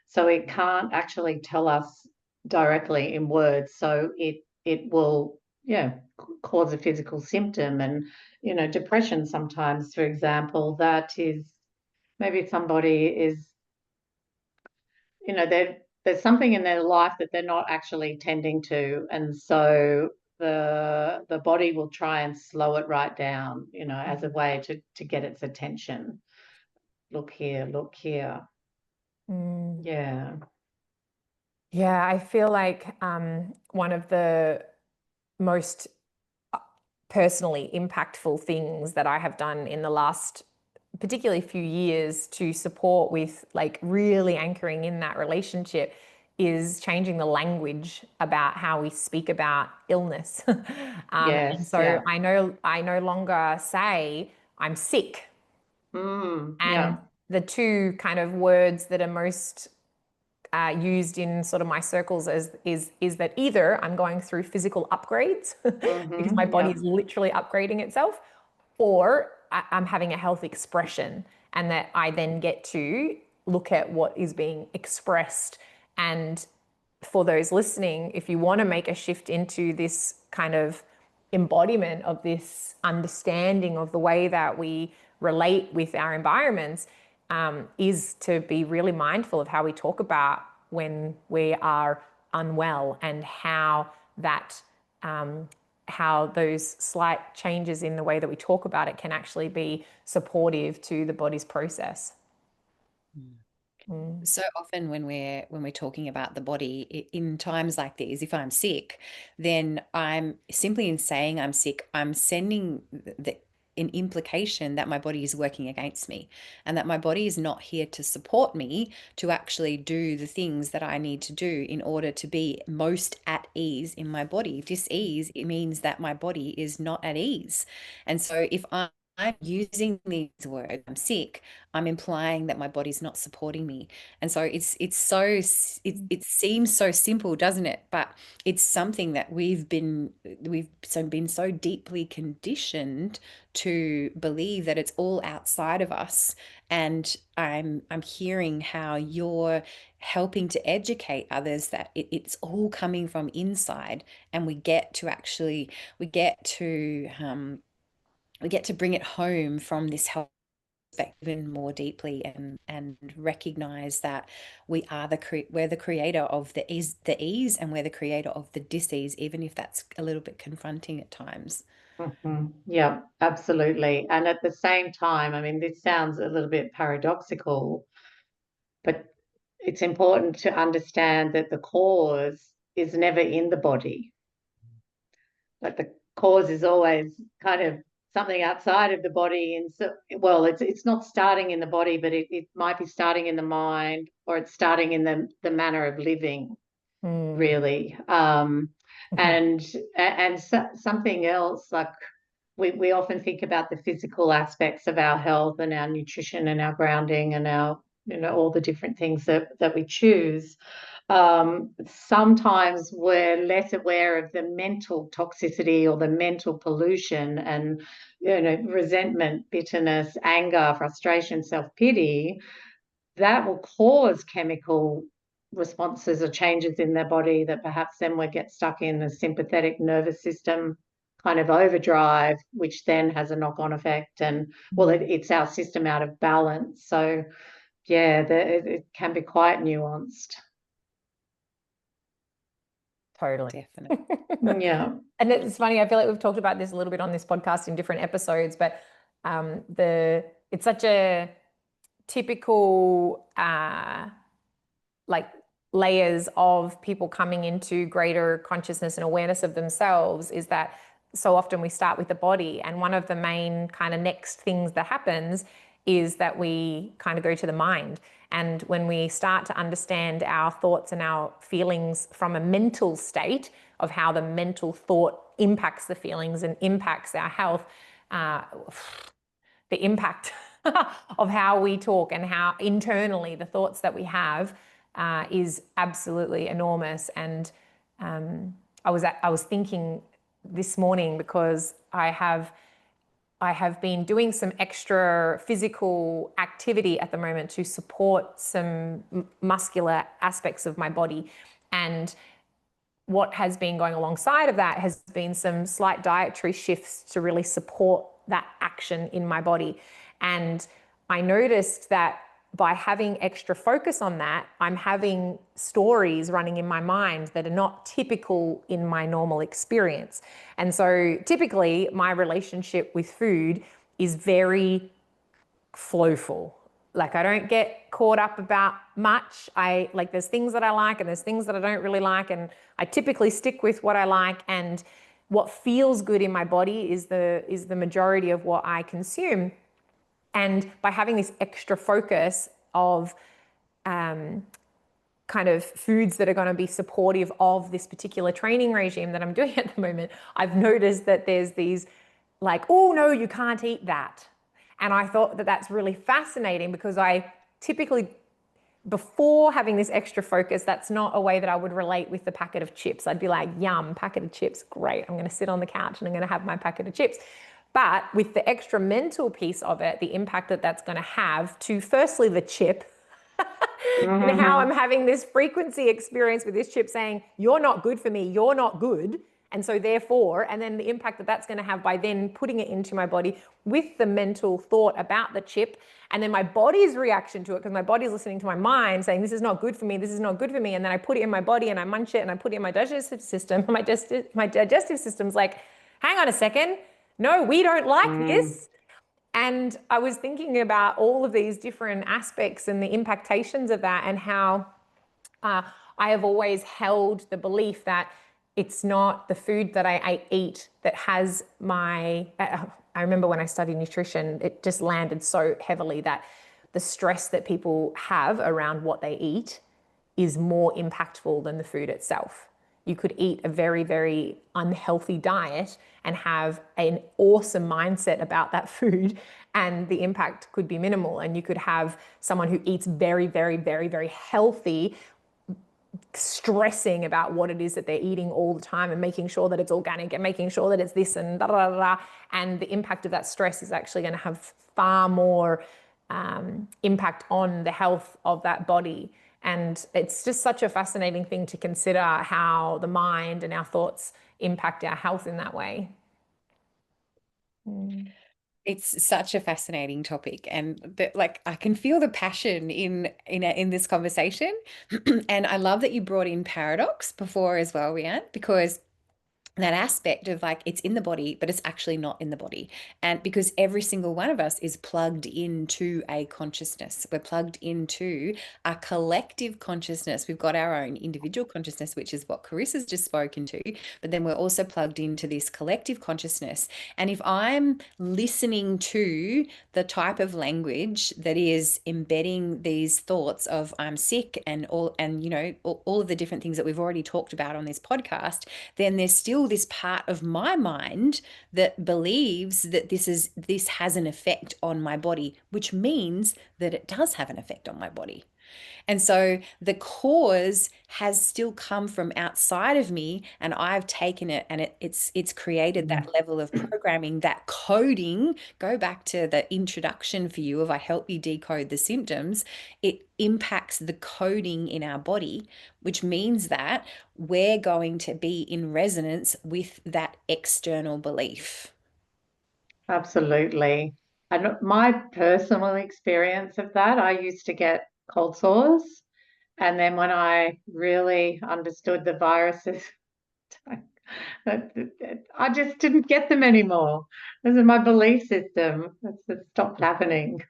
Speaker 3: So it can't actually tell us directly in words. So it will, yeah, cause a physical symptom. And, you know, depression sometimes, for example, that is maybe somebody is, you know, there's something in their life that they're not actually tending to. And so the body will try and slow it right down, you know, as a way to get its attention. Look here, look here.
Speaker 1: Mm.
Speaker 3: Yeah.
Speaker 1: Yeah, I feel like one of the most personally impactful things that I have done in the last particularly few years to support with like really anchoring in that relationship is changing the language about how we speak about illness. And
Speaker 3: Yes.
Speaker 1: so
Speaker 3: Yeah.
Speaker 1: I no longer say I'm sick. And
Speaker 3: Yeah.
Speaker 1: the two kind of words that are most used in sort of my circles is that either I'm going through physical upgrades because my body
Speaker 3: Yeah.
Speaker 1: is literally upgrading itself, or I'm having a health expression, and that I then get to look at what is being expressed. And for those listening, if you want to make a shift into this kind of embodiment of this understanding of the way that we relate with our environments, is to be really mindful of how we talk about when we are unwell, and how that how those slight changes in the way that we talk about it can actually be supportive to the body's process. Mm.
Speaker 2: So often when we're talking about the body in times like these, if I'm sick, then I'm simply in saying I'm sick, I'm sending an implication that my body is working against me and that my body is not here to support me to actually do the things that I need to do in order to be most at ease in my body. Dis-ease, it means that my body is not at ease. And so if I'm using these words, I'm sick, I'm implying that my body's not supporting me. And so it seems so simple, doesn't it? But it's something that we've been so deeply conditioned to believe that it's all outside of us. And I'm hearing how you're helping to educate others that it's all coming from inside, and we get to bring it home from this health perspective even more deeply, and recognize that we're the creator of the ease, and we're the creator of the dis-ease, even if that's a little bit confronting at times.
Speaker 3: Yeah, absolutely. And at the same time, I mean, this sounds a little bit paradoxical, but it's important to understand that the cause is never in the body. Like the cause is always kind of something outside of the body. And so, well, it's not starting in the body, but it might be starting in the mind, or it's starting in the manner of living, really. And something else, like we often think about the physical aspects of our health and our nutrition and our grounding and our, all the different things that we choose. Sometimes we're less aware of the mental toxicity or the mental pollution, and resentment, bitterness, anger, frustration, self-pity that will cause chemical responses or changes in their body that perhaps then we get stuck in the sympathetic nervous system kind of overdrive, which then has a knock-on effect. And well, it's our system out of balance. So yeah, it can be quite nuanced.
Speaker 1: Totally.
Speaker 2: Definitely.
Speaker 3: Yeah.
Speaker 1: And it's funny, I feel like we've talked about this a little bit on this podcast in different episodes, but it's such a typical like layers of people coming into greater consciousness and awareness of themselves, is that so often we start with the body, and one of the main kind of next things that happens is that we kind of go to the mind. And when we start to understand our thoughts and our feelings from a mental state of how the mental thought impacts the feelings and impacts our health, the impact of how we talk and how internally the thoughts that we have is absolutely enormous. And I was thinking this morning, because I have been doing some extra physical activity at the moment to support some muscular aspects of my body. And what has been going alongside of that has been some slight dietary shifts to really support that action in my body. And I noticed that by having extra focus on that, I'm having stories running in my mind that are not typical in my normal experience. And so typically my relationship with food is very flowful. Like, I don't get caught up about much. There's things that I like and there's things that I don't really like, and I typically stick with what I like, and what feels good in my body is the majority of what I consume. And by having this extra focus of kind of foods that are going to be supportive of this particular training regime that I'm doing at the moment, I've noticed that there's these like, oh no, you can't eat that. And I thought that that's really fascinating, because I typically, before having this extra focus, that's not a way that I would relate with the packet of chips. I'd be like, yum, packet of chips, great. I'm going to sit on the couch and I'm going to have my packet of chips. But with the extra mental piece of it, the impact that that's going to have to, firstly, the chip, and how I'm having this frequency experience with this chip saying, you're not good for me, you're not good. And so therefore, and then the impact that that's going to have by then putting it into my body with the mental thought about the chip, and then my body's reaction to it, because my body's listening to my mind saying, this is not good for me, this is not good for me. And then I put it in my body and I munch it and I put it in my digestive system. My digestive system's like, hang on a second. No, we don't like this. And I was thinking about all of these different aspects and the impactations of that, and how I have always held the belief that it's not the food that I eat that has my. I remember when I studied nutrition, it just landed so heavily that the stress that people have around what they eat is more impactful than the food itself. You could eat a very, very unhealthy diet and have an awesome mindset about that food, and the impact could be minimal. And you could have someone who eats very, very, very, very healthy, stressing about what it is that they're eating all the time and making sure that it's organic and making sure that it's this and da da da da. And the impact of that stress is actually going to have far more impact on the health of that body. And it's just such a fascinating thing to consider how the mind and our thoughts impact our health in that way.
Speaker 2: It's such a fascinating topic, and like I can feel the passion in this conversation. And I love that you brought in paradox before as well, Rian, because that aspect of like it's in the body, but it's actually not in the body. And because every single one of us is plugged into a consciousness, we're plugged into a collective consciousness. We've got our own individual consciousness, which is what Carissa's just spoken to, but then we're also plugged into this collective consciousness. And if I'm listening to the type of language that is embedding these thoughts of I'm sick and all, and you know, all of the different things that we've already talked about on this podcast, then there's still this part of my mind that believes that this has an effect on my body, which means that it does have an effect on my body. And so the cause has still come from outside of me, and I've taken it, and it's created that level of programming, that coding. Go back to the introduction for you of I help you decode the symptoms. It impacts the coding in our body, which means that we're going to be in resonance with that external belief.
Speaker 3: Absolutely. And my personal experience of that, I used to get cold sores. And then when I really understood the viruses, I just didn't get them anymore. This is my belief system. It stopped happening.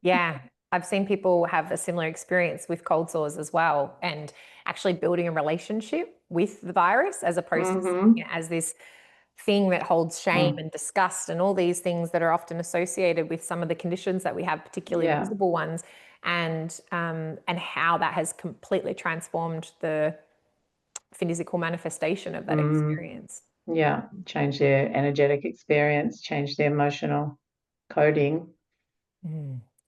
Speaker 1: Yeah, I've seen people have a similar experience with cold sores as well, and actually building a relationship with the virus as opposed to seeing it as this thing that holds shame and disgust and all these things that are often associated with some of the conditions that we have, particularly
Speaker 3: Yeah.
Speaker 1: visible ones, and how that has completely transformed the physical manifestation of that experience.
Speaker 3: Yeah. Change their energetic experience, change their emotional coding.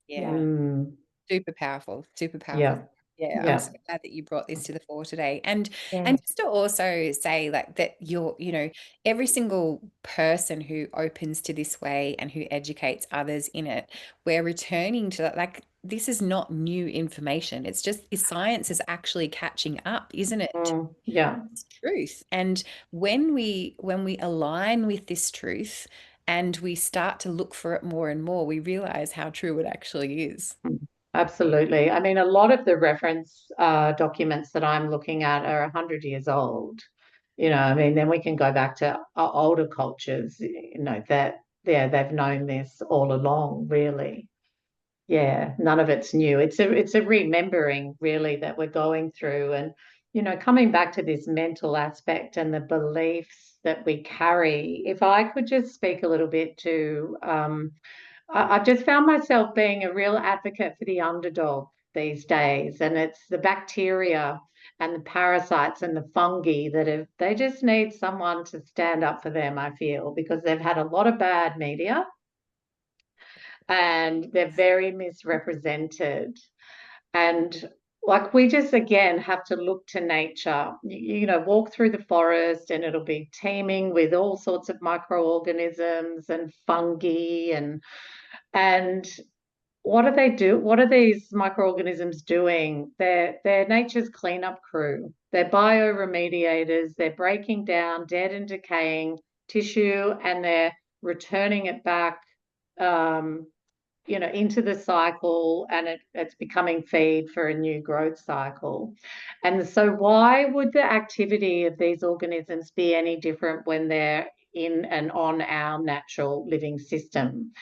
Speaker 2: Yeah.
Speaker 3: Mm.
Speaker 2: Super powerful, super powerful.
Speaker 3: Yeah.
Speaker 2: Yeah, I'm
Speaker 3: Yeah.
Speaker 2: so glad that you brought this to the fore today. And
Speaker 1: Yeah.
Speaker 2: just to also say like that every single person who opens to this way and who educates others in it, we're returning to that. Like this is not new information. It's just science is actually catching up, isn't it?
Speaker 3: Yeah.
Speaker 2: It's truth. And when we align with this truth and we start to look for it more and more, we realize how true it actually is.
Speaker 3: Absolutely. I mean, a lot of the reference documents that I'm looking at are 100 years old. I mean, then we can go back to older cultures, that, yeah, they've known this all along, really. Yeah, none of it's new. It's a remembering, really, that we're going through. And, coming back to this mental aspect and the beliefs that we carry, if I could just speak a little bit to I've just found myself being a real advocate for the underdog these days, and it's the bacteria and the parasites and the fungi they just need someone to stand up for them, I feel, because they've had a lot of bad media and they're very misrepresented. And like we just again have to look to nature, walk through the forest and it'll be teeming with all sorts of microorganisms and fungi and what do they do? What are these microorganisms doing? They're nature's cleanup crew. They're bioremediators. They're breaking down dead and decaying tissue and they're returning it back, into the cycle, and it's becoming feed for a new growth cycle. And so why would the activity of these organisms be any different when they're in and on our natural living system.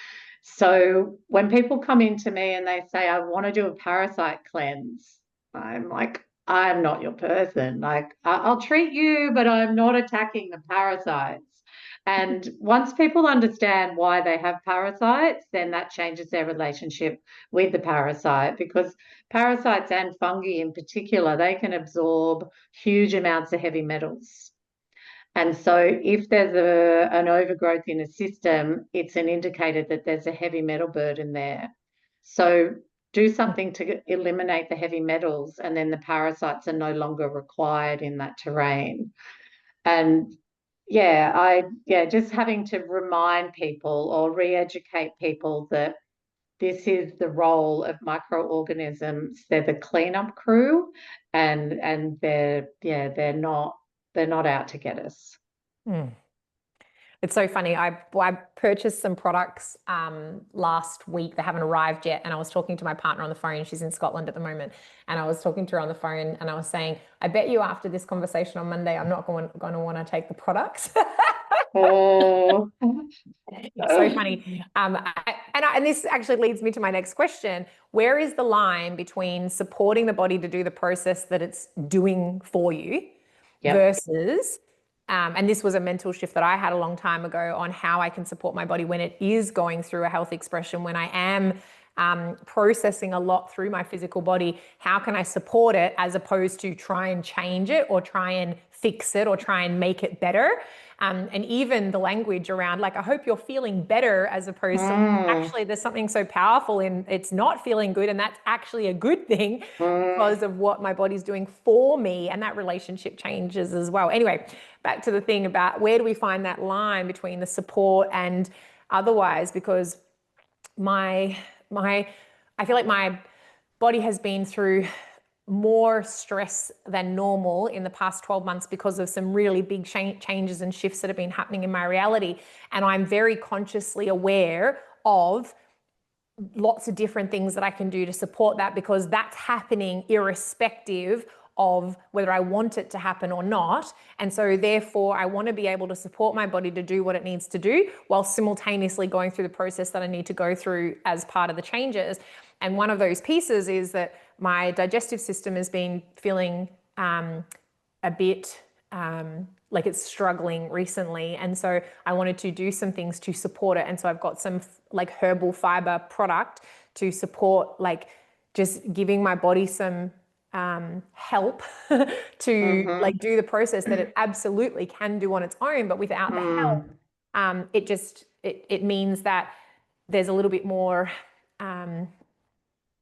Speaker 3: So when people come into me and they say, I want to do a parasite cleanse, I'm like, I'm not your person. Like, I'll treat you, but I'm not attacking the parasites. And once people understand why they have parasites, then that changes their relationship with the parasite, because parasites and fungi in particular, they can absorb huge amounts of heavy metals. And so if there's an overgrowth in a system, it's an indicator that there's a heavy metal burden there. So do something to eliminate the heavy metals, and then the parasites are no longer required in that terrain. And just having to remind people or re-educate people that this is the role of microorganisms. They're the cleanup crew, and they're not out to get us.
Speaker 1: Mm. It's so funny. I purchased some products last week. They haven't arrived yet. And I was talking to my partner on the phone. She's in Scotland at the moment. And I was talking to her on the phone and I was saying, I bet you after this conversation on Monday, I'm not going to want to take the products.
Speaker 3: Oh.
Speaker 1: It's so funny. And this actually leads me to my next question. Where is the line between supporting the body to do the process that it's doing for you versus and this was a mental shift that I had a long time ago on how I can support my body when it is going through a health expression, when I am processing a lot through my physical body. How can I support it as opposed to try and change it or try and fix it or try and make it better? And even the language around, like, I hope you're feeling better, as opposed to actually there's something so powerful in it's not feeling good. And that's actually a good thing because of what my body's doing for me. And that relationship changes as well. Anyway, back to the thing about where do we find that line between the support and otherwise, because I feel like my body has been through more stress than normal in the past 12 months because of some really big changes and shifts that have been happening in my reality. And I'm very consciously aware of lots of different things that I can do to support that, because that's happening irrespective of whether I want it to happen or not. And so therefore I want to be able to support my body to do what it needs to do while simultaneously going through the process that I need to go through as part of the changes. And one of those pieces is that my digestive system has been feeling a bit like it's struggling recently. And so I wanted to do some things to support it. And so I've got some like herbal fiber product to support, like just giving my body some help to like do the process that it absolutely can do on its own. But without the help, it means that there's a little bit more,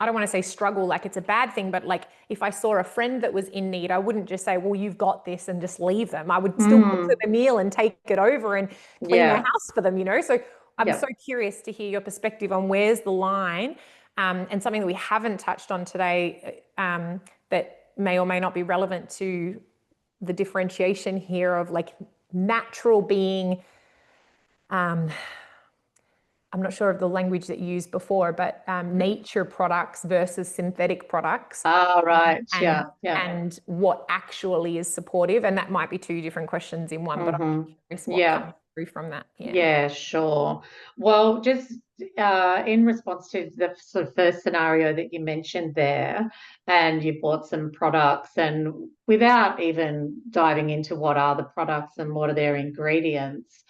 Speaker 1: I don't want to say struggle like it's a bad thing, but like if I saw a friend that was in need, I wouldn't just say, well, you've got this and just leave them. I would still cook them a meal and take it over and clean their house for them, you know? So I'm so curious to hear your perspective on where's the line, and something that we haven't touched on today that may or may not be relevant to the differentiation here of like natural being, I'm not sure of the language that you used before, but nature products versus synthetic products.
Speaker 3: Oh, right.
Speaker 1: And what actually is supportive. And that might be two different questions in one, but I'm curious what comes through from that.
Speaker 3: Yeah, sure. Well, just in response to the sort of first scenario that you mentioned there, and you bought some products, and without even diving into what are the products and what are their ingredients,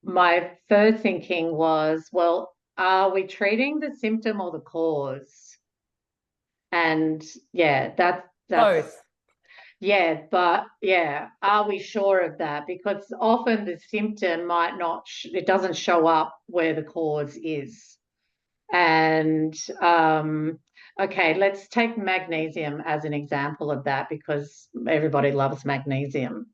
Speaker 3: my first thinking was, well, are we treating the symptom or the cause? And that's
Speaker 1: both.
Speaker 3: Yeah, but are we sure of that? Because often the symptom might not, it doesn't show up where the cause is. And okay, let's take magnesium as an example of that, because everybody loves magnesium.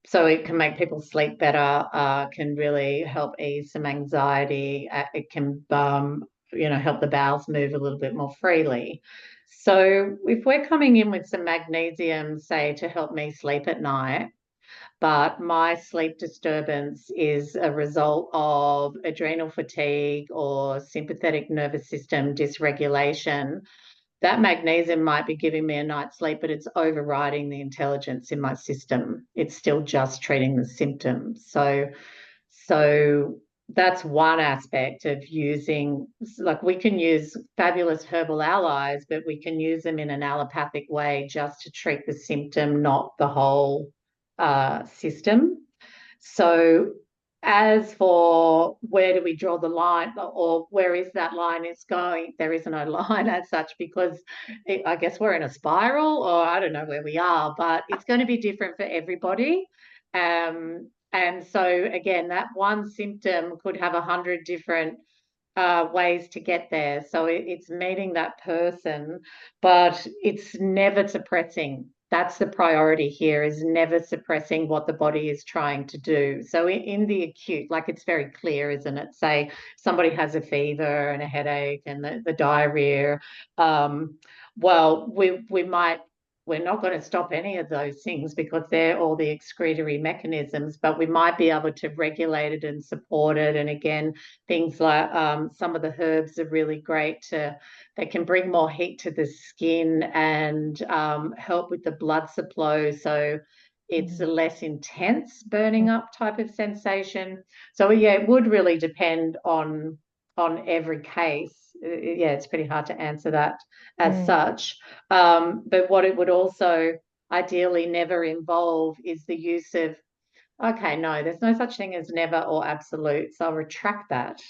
Speaker 3: So it can make people sleep better, can really help ease some anxiety. It can, help the bowels move a little bit more freely. So if we're coming in with some magnesium, say, to help me sleep at night, but my sleep disturbance is a result of adrenal fatigue or sympathetic nervous system dysregulation, that magnesium might be giving me a night's sleep, but it's overriding the intelligence in my system. It's still just treating the symptoms. So that's one aspect of using, like we can use fabulous herbal allies, but we can use them in an allopathic way just to treat the symptom, not the whole system. So as for where do we draw the line, or where is that line is going, there isn't a line as such, because I guess we're in a spiral, or I don't know where we are, but it's going to be different for everybody. And so again, that one symptom could have 100 different ways to get there. So it's meeting that person, but it's never suppressing. That's the priority here, is never suppressing what the body is trying to do. So in the acute, like it's very clear, isn't it? Say somebody has a fever and a headache and the diarrhea. Well, we're not going to stop any of those things because they're all the excretory mechanisms, but we might be able to regulate it and support it. And again, things like some of the herbs are really great. They can bring more heat to the skin and help with the blood supply. So it's a less intense burning up type of sensation. So yeah, it would really depend on every case. Yeah, it's pretty hard to answer that as such. But what it would also ideally never involve is the use of, okay, no, there's no such thing as never or absolute. So I'll retract that.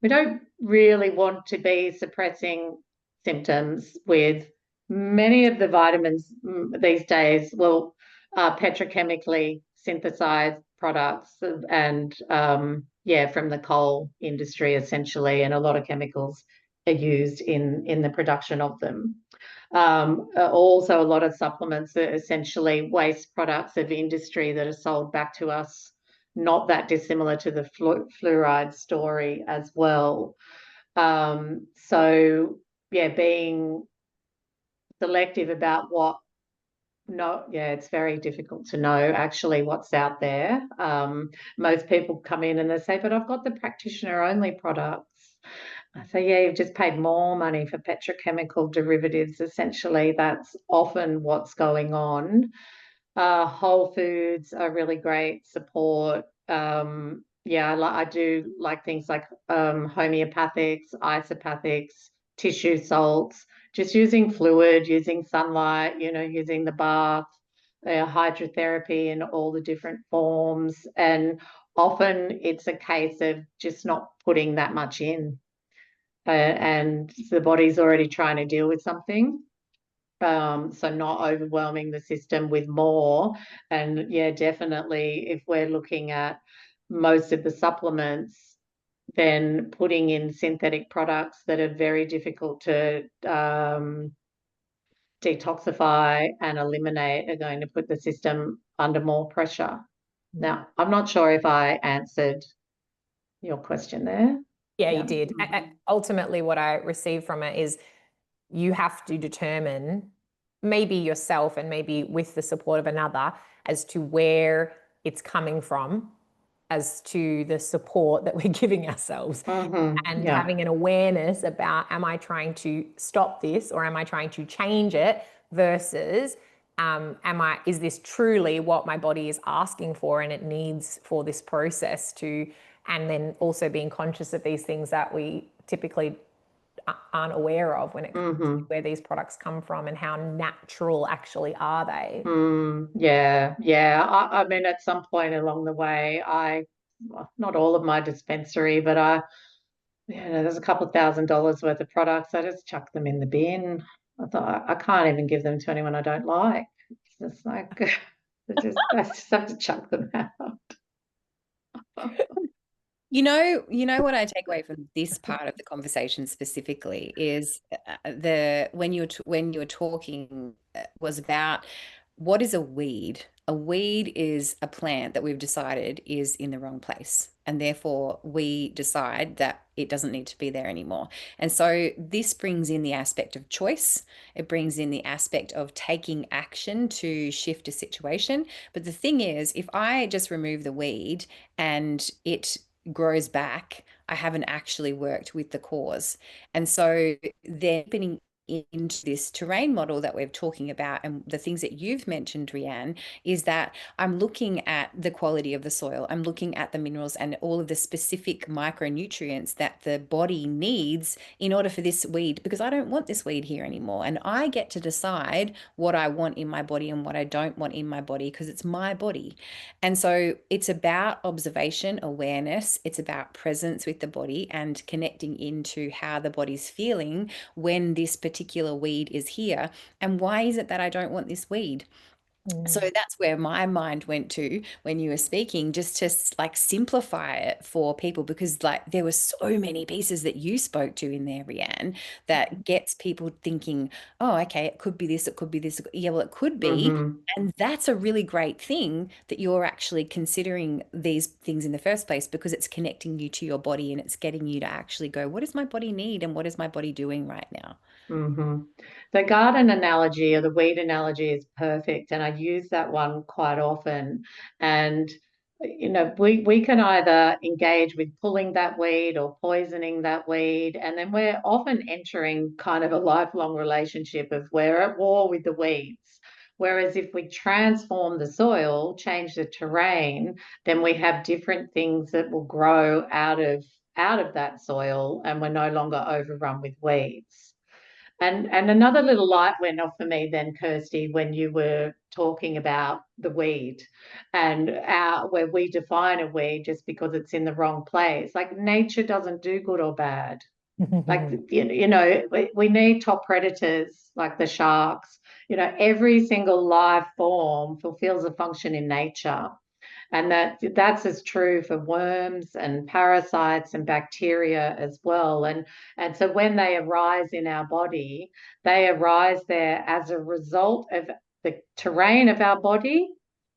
Speaker 3: We don't really want to be suppressing symptoms with many of the vitamins these days. Well, petrochemically synthesized products and yeah, from the coal industry essentially, and a lot of chemicals are used in the production of them. Also, a lot of supplements are essentially waste products of industry that are sold back to us, not that dissimilar to the fluoride story as well. So, yeah, being selective about what, no, yeah, it's very difficult to know actually what's out there. Most people come in and they say, but I've got the practitioner only products. I say, yeah, you've just paid more money for petrochemical derivatives. Essentially, that's often what's going on. Whole foods are really great support. Yeah, I do like things like homeopathics, isopathics, tissue salts, just using fluid, using sunlight, using the bath, hydrotherapy in all the different forms. And often it's a case of just not putting that much in. And the body's already trying to deal with something. So not overwhelming the system with more. And yeah, definitely if we're looking at most of the supplements, then putting in synthetic products that are very difficult to detoxify and eliminate are going to put the system under more pressure. Now, I'm not sure if I answered your question there.
Speaker 1: Yeah, you did. Ultimately, what I received from it is you have to determine, maybe yourself and maybe with the support of another, as to where it's coming from, as to the support that we're giving ourselves, and having an awareness about, am I trying to stop this or am I trying to change it, versus is this truly what my body is asking for and it needs for this process to, and then also being conscious of these things that we typically aren't aware of when it comes to where these products come from and how natural actually are they.
Speaker 3: Yeah. I mean, at some point along the way, not all of my dispensary, but there's a couple of $1,000s worth of products. I just chuck them in the bin. I thought I can't even give them to anyone I don't like. It's just like I just have to chuck them out.
Speaker 2: You know what I take away from this part of the conversation specifically is when you were talking was about what is a weed. A weed is a plant that we've decided is in the wrong place, and therefore we decide that it doesn't need to be there anymore. And so this brings in the aspect of choice. It brings in the aspect of taking action to shift a situation. But the thing is, if I just remove the weed and it grows back, I haven't actually worked with the cause. And so then putting into this terrain model that we're talking about, and the things that you've mentioned, Rianne, is that I'm looking at the quality of the soil. I'm looking at the minerals and all of the specific micronutrients that the body needs in order for this weed, because I don't want this weed here anymore. And I get to decide what I want in my body and what I don't want in my body, because it's my body. And so it's about observation, awareness. It's about presence with the body and connecting into how the body's feeling when this particular weed is here. And why is it that I don't want this weed? So that's where my mind went to when you were speaking, just to like simplify it for people, because like there were so many pieces that you spoke to in there, Rianne, that gets people thinking, oh, okay, it could be this, it could be this. Yeah, well, it could be.
Speaker 3: Mm-hmm.
Speaker 2: And that's a really great thing that you're actually considering these things in the first place, because it's connecting you to your body and it's getting you to actually go, what does my body need and what is my body doing right now?
Speaker 3: Mm-hmm. The garden analogy or the weed analogy is perfect, and I use that one quite often. And we can either engage with pulling that weed or poisoning that weed, and then we're often entering kind of a lifelong relationship of we're at war with the weeds. Whereas if we transform the soil, change the terrain, then we have different things that will grow out of that soil, and we're no longer overrun with weeds. And another little light went off for me then, Kirsty, when you were talking about the weed and where we define a weed just because it's in the wrong place. Like nature doesn't do good or bad. Like, we need top predators like the sharks. Every single life form fulfills a function in nature. And that's as true for worms and parasites and bacteria as well. And so when they arise in our body, they arise there as a result of the terrain of our body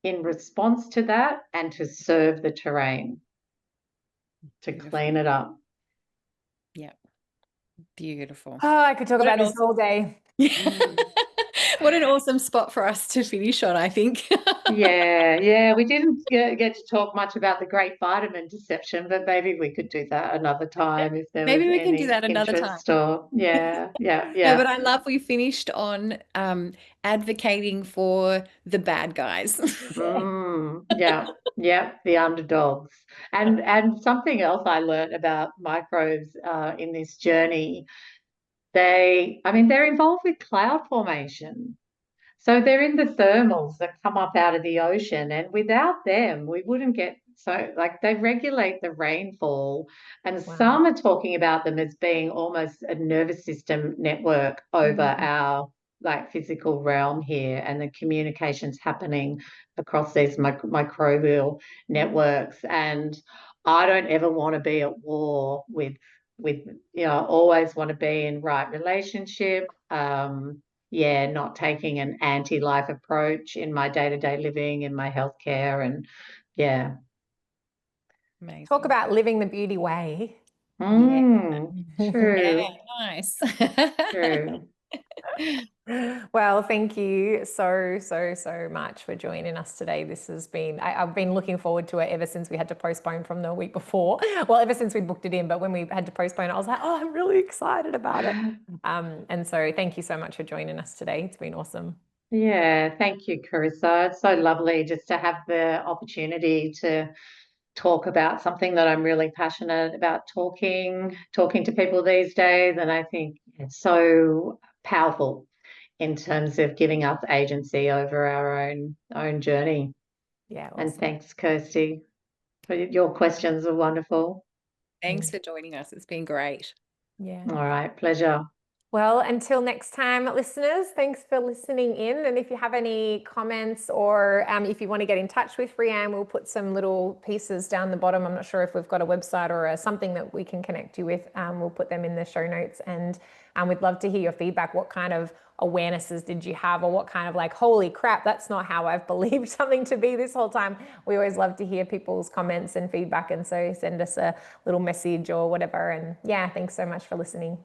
Speaker 3: in response to that and to serve the terrain, to
Speaker 2: Beautiful.
Speaker 3: clean it up.
Speaker 2: Yeah, beautiful.
Speaker 1: Oh, I could talk
Speaker 2: What
Speaker 1: about
Speaker 2: an
Speaker 1: this
Speaker 2: awesome,
Speaker 1: all day.
Speaker 2: what an awesome spot for us to finish on, I think.
Speaker 3: Yeah. We didn't get to talk much about the great vitamin deception, but maybe we could do that another time if there was
Speaker 2: Maybe we can do
Speaker 3: any
Speaker 2: that another time.
Speaker 3: interest or
Speaker 2: No,
Speaker 3: yeah.
Speaker 2: but I love we finished on advocating for the bad guys.
Speaker 3: Yeah, the underdogs. And something else I learned about microbes in this journey, they're involved with cloud formation. So they're in the thermals that come up out of the ocean, and without them, we wouldn't get so like they regulate the rainfall, and
Speaker 1: Wow.
Speaker 3: some are talking about them as being almost a nervous system network over our like physical realm here, and the communications happening across these microbial networks. And I don't ever want to be at war with I always want to be in right relationship. Not taking an anti-life approach in my day-to-day living, in my healthcare, and yeah.
Speaker 1: Talk
Speaker 2: Amazing.
Speaker 1: about living the beauty way.
Speaker 2: Yeah. Yeah,
Speaker 3: True,
Speaker 2: nice.
Speaker 3: true.
Speaker 1: Well, thank you so much for joining us today. This has been, I've been looking forward to it ever since we had to postpone from the week before. Well, ever since we booked it in, but when we had to postpone, I was like, oh, I'm really excited about it. And so thank you so much for joining us today. It's been awesome.
Speaker 3: Yeah, thank you, Carissa. It's so lovely just to have the opportunity to talk about something that I'm really passionate about talking to people these days. And I think it's so powerful in terms of giving us agency over our own journey.
Speaker 1: Yeah,
Speaker 3: And
Speaker 1: awesome.
Speaker 3: thanks, Kirsty. Your questions are wonderful.
Speaker 2: Thanks for joining us. It's been great.
Speaker 1: Yeah.
Speaker 3: All right, pleasure.
Speaker 1: Well, until next time, listeners, thanks for listening in. And if you have any comments or if you want to get in touch with Rianne, we'll put some little pieces down the bottom. I'm not sure if we've got a website or something that we can connect you with. We'll put them in the show notes, and we'd love to hear your feedback. What kind of awarenesses did you have, or what kind of like, holy crap, that's not how I've believed something to be this whole time? We always love to hear people's comments and feedback. And so send us a little message or whatever. And yeah, thanks so much for listening.